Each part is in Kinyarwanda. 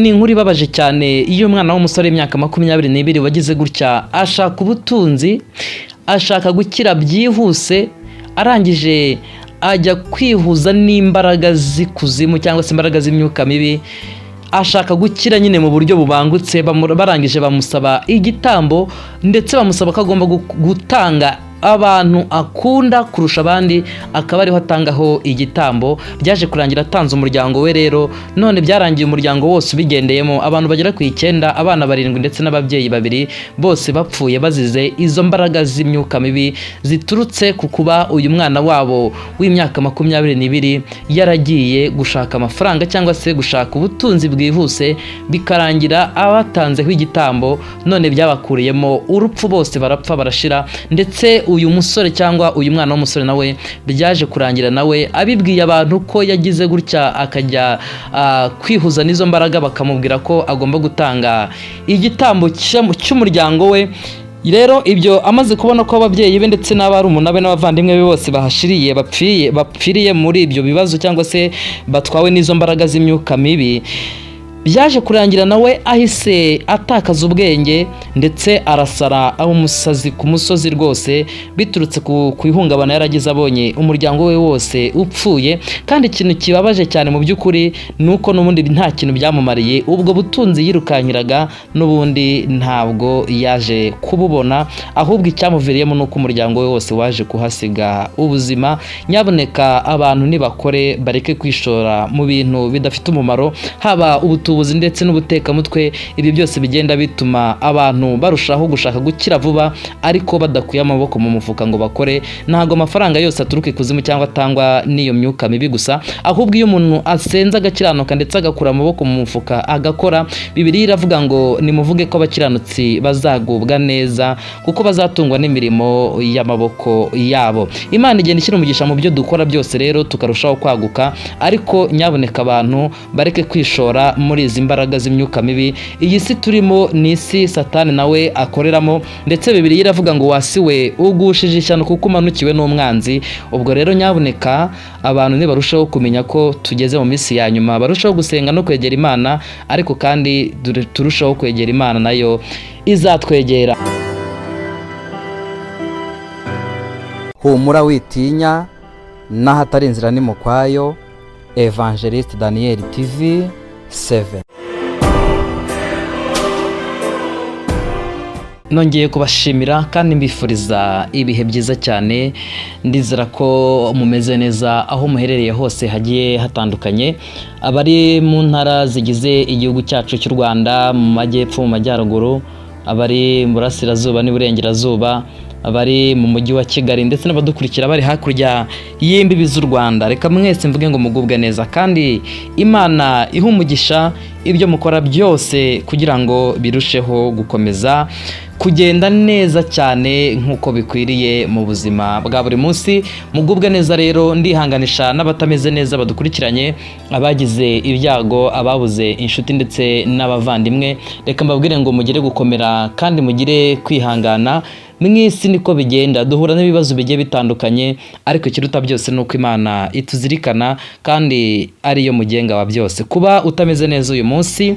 Ni inkuru ibabaje cyane iyo umwana w'umusore w'imyaka 22 wagize gutya ashaka ubutunzi, ashaka gukira byihuse, arangije ajya kwihuza n'imbaraga z'ikuzimu cyangwa se imbaraga z'imyuka mibi, ashaka gukira nyine mu buryo bubangutse. Barangije bamusaba igitambo ndetse bamusaba ko agomba gutanga abantu akunda kurusha abandi, akaba ariho atangaho igitambo. Byaje kurangira atanze umuryango we. Rero none byarangiye umuryango wose ubigendeyemo, abantu bagera ku 9, abana 7 ndetse n'ababyeyi 2 bose bapfuye bazize izo mbaraga z'imyuka mibi ziturutse ku kuba uyu mwana wabo w'imyaka 22 yaragiye gushaka amafaranga cyangwa se gushaka ubutunzi bwihuse, bikarangira abatanzeho igitambo none byabakuriyemo urupfu, bose barapfa barashira. Ndetse uyu musore cyangwa uyu mwana w'umusore nawe byaje kurangira nawe abibwiye abantu ko yagize gutya akajya kwihuza n'izo mbaraga, bakamubwira ko agomba gutanga igitambo cy'umuryango we. Rero ibyo amaze kubona ko ababyeyi be ndetse n'abarumuna be n'abavandimwe be bose bahashiriye bapfiriye muri ibyo bibazo cyangwa se batwawe n'izo mbaraga z'imyuka mibi, byaje kurangira nawe ahise atakaza ubwenge ndetse arasara aho umusazi ku musozi rwose, biturutse ku ihungabana yaragize abonye umuryango we wose upfuye. Kandi ikintu kibabaje cyane mu by'ukuri nuko n'ubundi nta kintu byamumariye, ubwo butunzi yirukankiraga n'ubundi ntabwo yaje kububona, ahubwo icyamuviriyemo nuko umuryango we wose waje kuhasiga ubuzima. Nyaboneka abantu nibakore bareke kwishora mu bintu bidafite umumaro, haba ubutubuzi ndetse n'ubutekamutwe. Ibi byose bigenda bituma abantu barushaho gushaka gukira vuba ariko badakuye amaboko mu mufuka ngo bakore. Ntago amafaranga yose aturuka ikuzimu cyangwa atangwa n'iyo myuka mibi gusa, ahubwo iyo umuntu asenza agakiranuka ndetse agakura amaboko mu mufuka agakora, Bibiliya iravuga ngo nimuvuge ko abakiranutsi bazagubwa neza kuko bazatungwa n'imirimo y'amaboko yabo. Imana igenda ishyira umugisha mu byo dukora byose, rero tukarushaho kwaguka, ariko nyaboneka abantu bareke kwishora muri izi mbaraga z'imyuka mibi. Iyi si turimo ni isi Satani nawe akoreramo, ndetse Bibiliya iravuga ngo wasiwe ugushije ishyano kuko umanukiwe n'umwanzi. Ubwo rero nyaboneka abantu nibarushaho kumenya ko tugeze mu minsi ya nyuma, barushaho gusenga no kwegera Imana, ariko kandi turushaho kwegera Imana nayo izatwegera. Humura witinya, n'ahatari inzira ni mu kwayo. Evangeliste Daniel TV 7. Nongeye kubashimira kandi mbifuriza ibihe byiza cyane. Ndizera ko mumeze neza aho muherereye hose hagiye hatandukanye, abari mu ntara zigize igihugu cyacu cy'u Rwanda, mu majyepfo, mu majyaruguru, abari mu burasirazuba n'iburengerazuba, abari mu mujyi wa Kigali ndetse n'abadukurikira bari hakurya y'imbibi z'u Rwanda. Reka mwese mvuge ngo mugubwe neza kandi Imana ihe umugisha ibyo mukora byose kugira ngo birusheho gukomeza kugenda neza cyane nk'uko bikwiriye mu buzima bwa buri munsi. Mugubwe neza rero, ndihanganisha n'abatameze neza badukurikiranye, abagize ibyago, ababuze inshuti ndetse n'abavandimwe. Reka mbabwire ngo mugire gukomera kandi mugire kwihangana. Mwisi niko bigenda, duhura n'ibibazo bigiye bitandukanye, ariko ikiruta byose nuko Imana ituzirikana kandi ariyo mugenga wa byose. Kuba utameze neza uyu munsi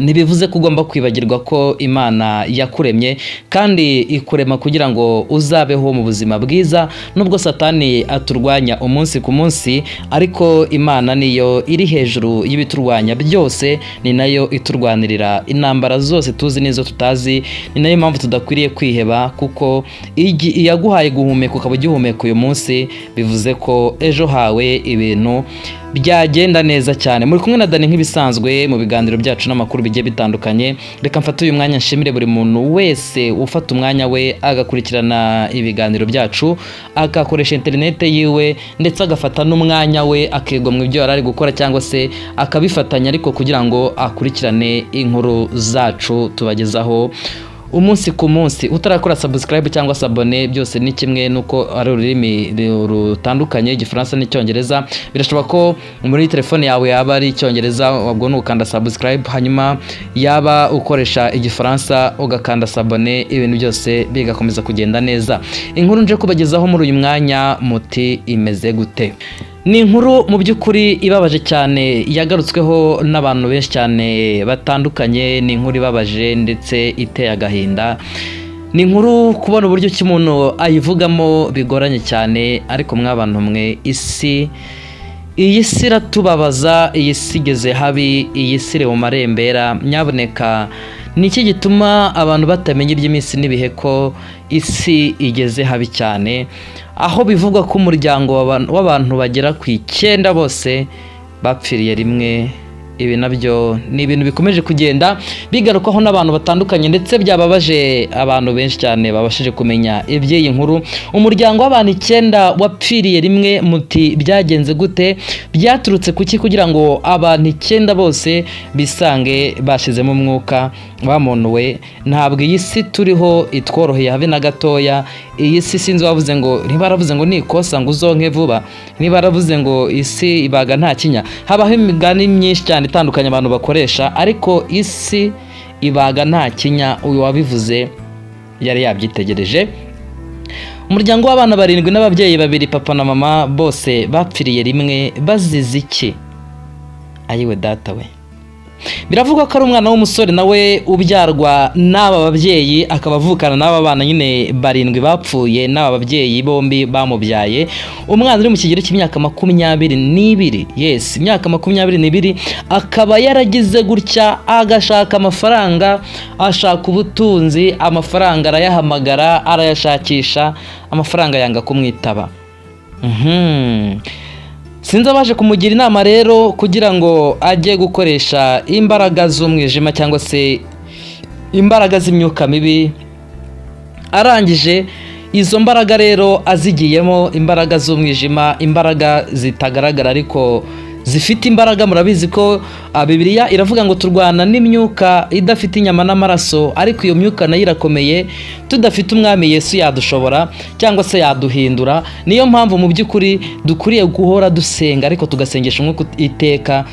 ntibivuze ko ugomba kwibagirwa ko Imana yakuremye kandi ikurema kugira ngo uzabeho mu buzima bwiza. Nubwo Satani aturwanya umunsi ku munsi, ariko Imana niyo iri hejuru y'ibiturwanya byose, ni nayo iturwanirira intambara zose tuzi n'izo tutazi. Ni nayo mpamvu tudakwiriye kwiheba, kuko yaguhaye guhumeka ukaba ugihumeka uyu munsi, bivuze ko ejo hawe ibintu byagenda neza cyane. Muri kumwe na Dani nk'ibisanzwe mu biganiro byacu n'amakuru bigiye bitandukanye. Reka mfate uyu mwanya nshimire buri muntu wese ufata umwanya we agakurikirana ibiganiro byacu, agakoresha interinete yiwe ndetse agafata n'umwanya we akigomwa ibyo yari ari gukora cyangwa se akabifatanya, ariko kugira ngo akurikirane inkuru zacu tubagezaho umunsi ku munsi. Utarakora subscribe cyangwa abone, byose ni kimwe nuko ari ururimi rutandukanye, Igifaransa n'Icyongereza. Birashoboka ko muri telefone yawe yaba ari Icyongereza, wabwo nukanda subscribe, hanyuma yaba ukoresha Igifaransa ugakanda abone, ibintu byose bigakomeza kugenda neza. Inkuru nje kubagezaho muri uyu mwanya muti imeze gute? ni inkuru mu by'ukuri ibabaje cyane yagarutsweho n'abantu benshi cyane batandukanye. Ni inkuru ibabaje ndetse iteye agahinda. Ni inkuru kubona uburyo ki umuntu ayivugamo bigoranye cyane, ariko mw'abantu mwe, iyi si iratubabaza, iyi si igeze habi, iyi si iri mu marembera. Nyaboneka ni iki gituma abantu batamenya iby'iminsi n'ibihe ko isi igeze habi cyane, aho bivugwa ko umuryango w'abantu bagera ku 9 bose bapfiriye rimwe. Ibi nabyo ni ibintu bikomeje kugenda bigarukwaho n'abantu batandukanye, ndetse byababaje abantu benshi cyane babashije kumenya iby'iyi nkuru. Umuryango w'abantu 9 wapfiriye rimwe, muti byagenze gute? Byaturutse kuki kugira ngo abantu 9 bose bisange bashizemo umwuka bamonuwe? Ntabwo iyi si turiho itworoheye habe na gatoya. Iyi si sinzi wavuze ngo ntibaravuze ngo nikosa ngo uzonke vuba, ntibaravuze ngo isi ibaga nta kinya. Habaho imigani myinshi cyane itandukanye abantu bakoresha, ariko isi ibaga nta kinya uyu wabivuze yari yabyitegereje. Umuryango w'abana 7 n'ababyeyi 2, papa na mama, bose bapfiriye rimwe. Bazize iki? Ayiwe data we. Biravugwa ko ari umwana w'umusore nawe ubyarwa n'aba babyeyi, akaba avukana n'aba bana nyine 7 bapfuye n'aba babyeyi bombi bamubyaye. Umwana uri mu kigero cy'imyaka 22, yes, imyaka 22, akaba yaragize gutya agashaka amafaranga, ashaka ubutunzi, amafaranga arayahamagara, arayashakisha, amafaranga yanga kumwitaba. Sinzi abaje kumugira inama rero kugira ngo ajye gukoresha imbaraga z'umwijima cyangwa se imbaraga z'imyuka mibi. Arangije izo mbaraga rero azigiyemo, imbaraga z'umwijima, imbaraga zitagaragara ariko zifite imbaraga. Murabizi ko Bibiliya iravuga ngo turwana n'imyuka idafite inyama n'amaraso, ariko iyo myuka nayo irakomeye. Tudafite umwami Yesu yadushobora cyangwa se yaduhindura. Niyo mpamvu mu by'ukuri dukuriye guhora dusenga, ariko tugasengesha umwuka iteka,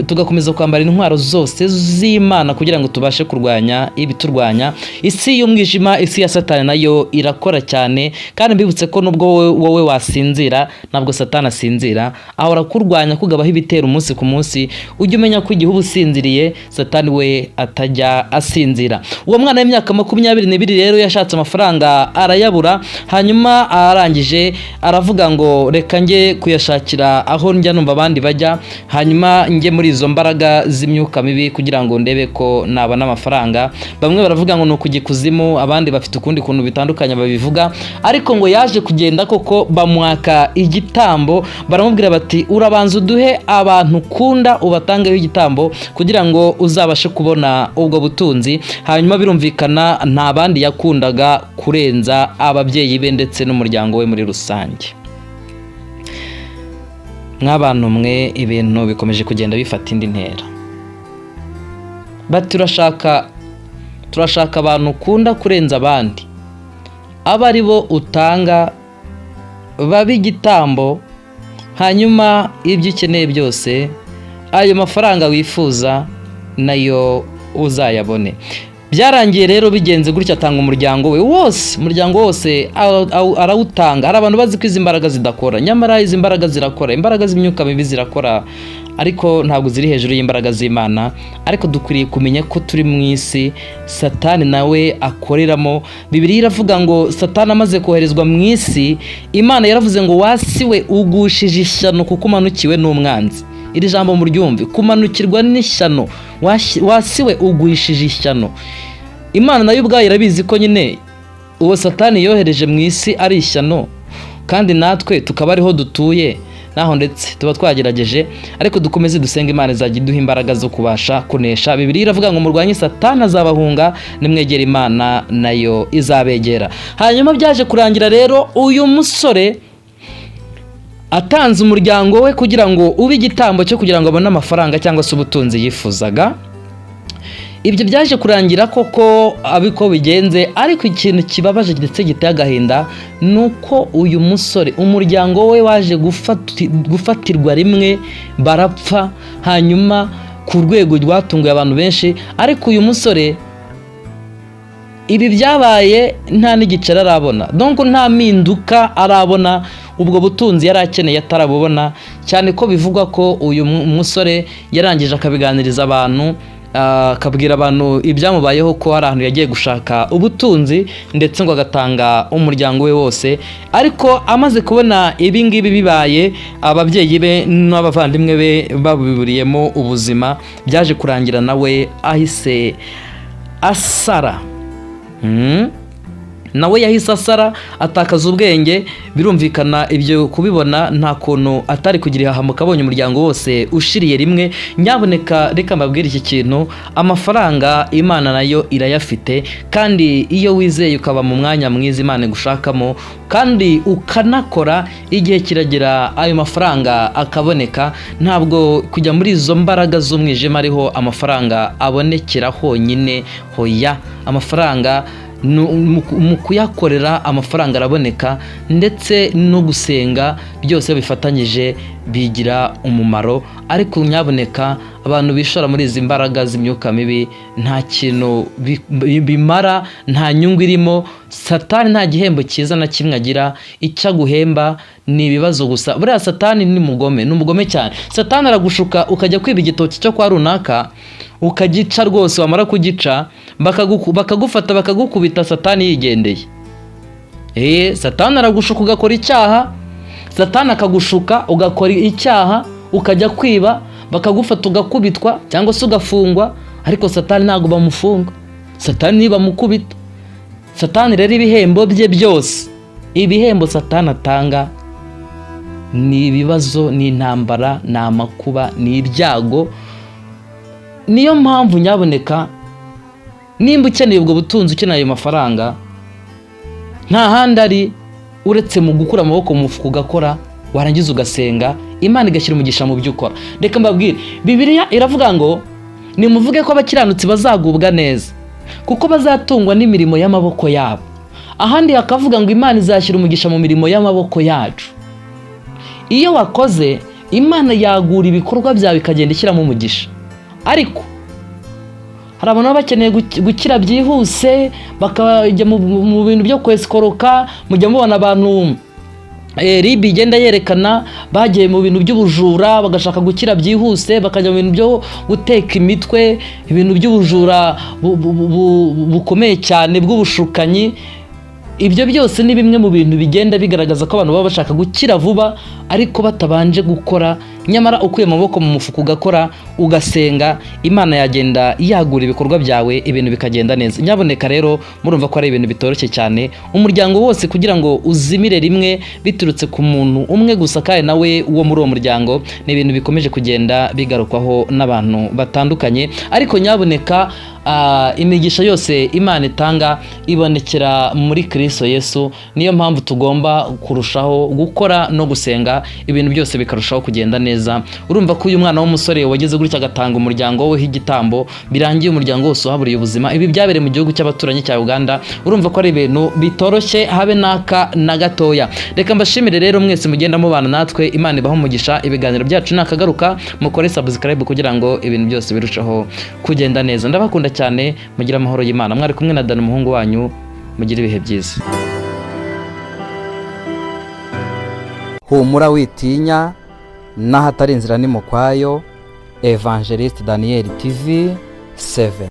tugakomeza kwambara intwaro zose z'Imana kugira ngo tubashe kurwanya ibiturwanya. Isi y'umwijima, isi ya Satani nayo irakora cyane, kandi mbibutse ko nubwo wowe wasinzira, ntabwo Satani asinzira, ahora kurwanya kugabaho ibitero umunsi ku munsi. Ujye umenya ko igihe ubusinziriye, Satani we atajya asinzira. Uwo mwana w'imyaka 22 rero yashatse amafaranga arayabura, hanyuma arangije aravuga ngo reka njye kuyashakira aho njya numva abandi bajya, hanyuma njye muri izo mbaraga z'imyuka mibi kugira ngo ndebe ko nabona amafaranga. Bamwe baravuga ngo nuko kuzimu, abandi bafite ukundi kuntu bitandukanye babivuga, ariko ngo yaje kugenda koko bamwaka igitambo. Baramubwira bati urabanza uduhe abantu ukunda ubatangeho igitambo kugira ngo uzabashe kubona ubwo butunzi. Hanyuma birumvikana nta bandi yakundaga kurenza ababyeyi be ndetse n'umuryango we muri rusange. Nk'abantu mwe, ibintu bikomeje kugenda bifata indi ntera. Bati turashaka abantu ukunda kurenza abandi, aba ari bo utanga babi igitambo, hanyuma ibyo ukeneye byose, ayo mafaranga wifuza nayo uzayabone. Byarangiye rero bigenze gutya, atanga umuryango wose arawutanga. Hari abantu bazi ko izi mbaraga zidakora, nyamara izi mbaraga zirakora. Imbaraga z'imyuka mibi zirakora, ariko ntabwo ziri hejuru y'imbaraga z'Imana. Ariko dukwiriye kumenya ko turi mu isi Satani nawe akoreramo. Bibiliya iravuga ngo Satani amaze koherezwa mu isi, Imana yaravuze ngo wasiwe ugushije ishyano kuko umanukiwe n'umwanzi. Iri jambo muryumve, kumanukirwa n'ishyano, wasiwe uguhishije ishyano. Imana nayo ubwayo irabizi ko nyine uwo Satani yohereje mu isi ari ishyano, kandi natwe tukaba ariho dutuye, naho ndetse tuba twagerageje. Ariko dukomeze dusenga, Imana izajya iduha imbaraga zo kubasha kunesha. Bibiliya iravuga ngo murwanye Satani azabahunga, nimwegera Imana nayo izabegera. Hanyuma byaje kurangira rero uyu musore atanze umuryango we kugira ngo ube igitambo cyo kugira ngo abone amafaranga cyangwa se ubutunzi yifuzaga. Ibyo byaje kurangira koko abiko bigenze, ariko ikintu kibabaje ndetse giteye agahinda nuko uyu musore umuryango we waje gufatirwa rimwe, barapfa, hanyuma ku rwego rwatunguye abantu benshi. Ariko uyu musore ibi byabaye nta n'igiceri arabona, donc nta mpinduka arabona, ubwo butunzi yari akeneye atarabubona, cyane ko bivugwa ko uyu musore yarangije akabiganiriza abantu, akabwira abantu ibyamubayeho ko hari ahantu yagiye gushaka ubutunzi ndetse ngo agatanga umuryango we wose, ariko amaze kubona ibi ngibi bibaye, ababyeyi be n'abavandimwe be babiburiyemo ubuzima, byaje kurangira nawe ahise asara. Nawe yahise asara, atakaza ubwenge. Birumvikana ibyo kubibona nta kuntu atari kugira ihahamuka abonye umuryango wose ushiriye rimwe. Nyaboneka reka mbabwire iki kintu, amafaranga Imana nayo irayafite, kandi iyo wizeye ukaba mu mwanya mwiza Imana igushakamo kandi ukanakora, igihe kiragera ayo mafaranga akaboneka. Ntabwo kujya muri izo mbaraga z'umwijima ariho amafaranga abonekera honyine, hoya, amafaranga mu kuyakorera amafaranga araboneka, ndetse no gusenga, byose bifatanyije bigira umumaro. Ariko nyaboneka abantu bishora muri izi mbaraga z'imyuka mibi nta kintu bimara, nta nyungu irimo. Satani nta gihembo cyiza na kimwe agira, icyo aguhemba ni ibibazo gusa. Buriya Satani ni umugome cyane. Satani aragushuka ukajya kwiba igitoki cyo kwa runaka, ukagica rwose, wamara kugica bakagufata bakagukubita, Satani yigendeye. Satani aragushuka ugakora icyaha, Satani akagushuka ugakora icyaha, ukajya kwiba, bakagufata ugakubitwa cyangwa se ugafungwa, ariko Satani ntabwo bamufunga, Satani ntibamukubita. Satani rero ibihembo bye byose, ibihembo Satani atanga ni ibibazo, ni intambara, ni amakuba, ni ibyago. Niyo mpamvu nyaboneka, nimba ukeneye ubwo butunzi, ukeneye ayo mafaranga, nta handi ari uretse mu gukura amaboko mu mufuka ugakora, warangiza ugasenga, Imana igashyira umugisha mu byo ukora. Reka mbabwire, Bibiliya iravuga ngo nimuvuge ko abakiranutsi bazagubwa neza, kuko bazatungwa n'imirimo y'amaboko yabo. Ahandi hakavuga ngo Imana izashyira umugisha mu mirimo y'amaboko yacu. Iyo wakoze, Imana yagura ibikorwa byawe ikagenda ishyiramo umugisha. Ariko hari abantu baba bakeneye gukira byihuse, bakajya mu bintu byo kwesikoroka. Mujya mubona abantu RIB igenda yerekana bagiye mu bintu by'ubujura, bagashaka gukira byihuse, bakajya mu bintu byo guteka imitwe, ibintu by'ubujura bukomeye cyane bw'ubushukanyi. Ibyo byose ni bimwe mu bintu bigenda bigaragaza ko abantu baba bashaka gukira vuba, ariko batabanje gukora. Nyamara ukuye amaboko mu mufuka ugakora, ugasenga, Imana yagenda yagura ibikorwa byawe, ibintu bikagenda neza. Nyaboneka rero murumva ko ari ibintu bitoroshye cyane, umuryango wose kugira ngo uzimire rimwe biturutse ku muntu umwe gusa, kandi nawe uwo muri uwo muryango, ni ibintu bikomeje kugenda bigarukwaho n'abantu batandukanye. Ariko nyaboneka imigisha yose Imana itanga ibonekera muri Kristo Yesu. Niyo mpamvu tugomba kurushaho gukora no gusenga, ibintu byose bikarushaho kugenda neza. Urumva ko uyu mwana w'umusore wageze gutya agatanga umuryango we igitambo, birangiye umuryango wose uhaburiye ubuzima. Ibi byabereye mu gihugu cy'abaturanyi cya Uganda. Urumva ko ari ibintu bitoroshye habe naka na gatoya. Reka mbashimire rero mwese mugenda mubana natwe, Imana ibaho umugisha. Ibiganiro byacu nakagaruka, mukore subscribe kugira ngo ibintu byose birushaho kugenda neza. Ndabakunda cyane, mugira amahoro y'Imana. Mwari kumwe na Dani umuhungu wanyu, mugira ibihe byiza. Humura witinya, n'ahatari inzira ni mu kwayo. Evangelist Daniel TV 7.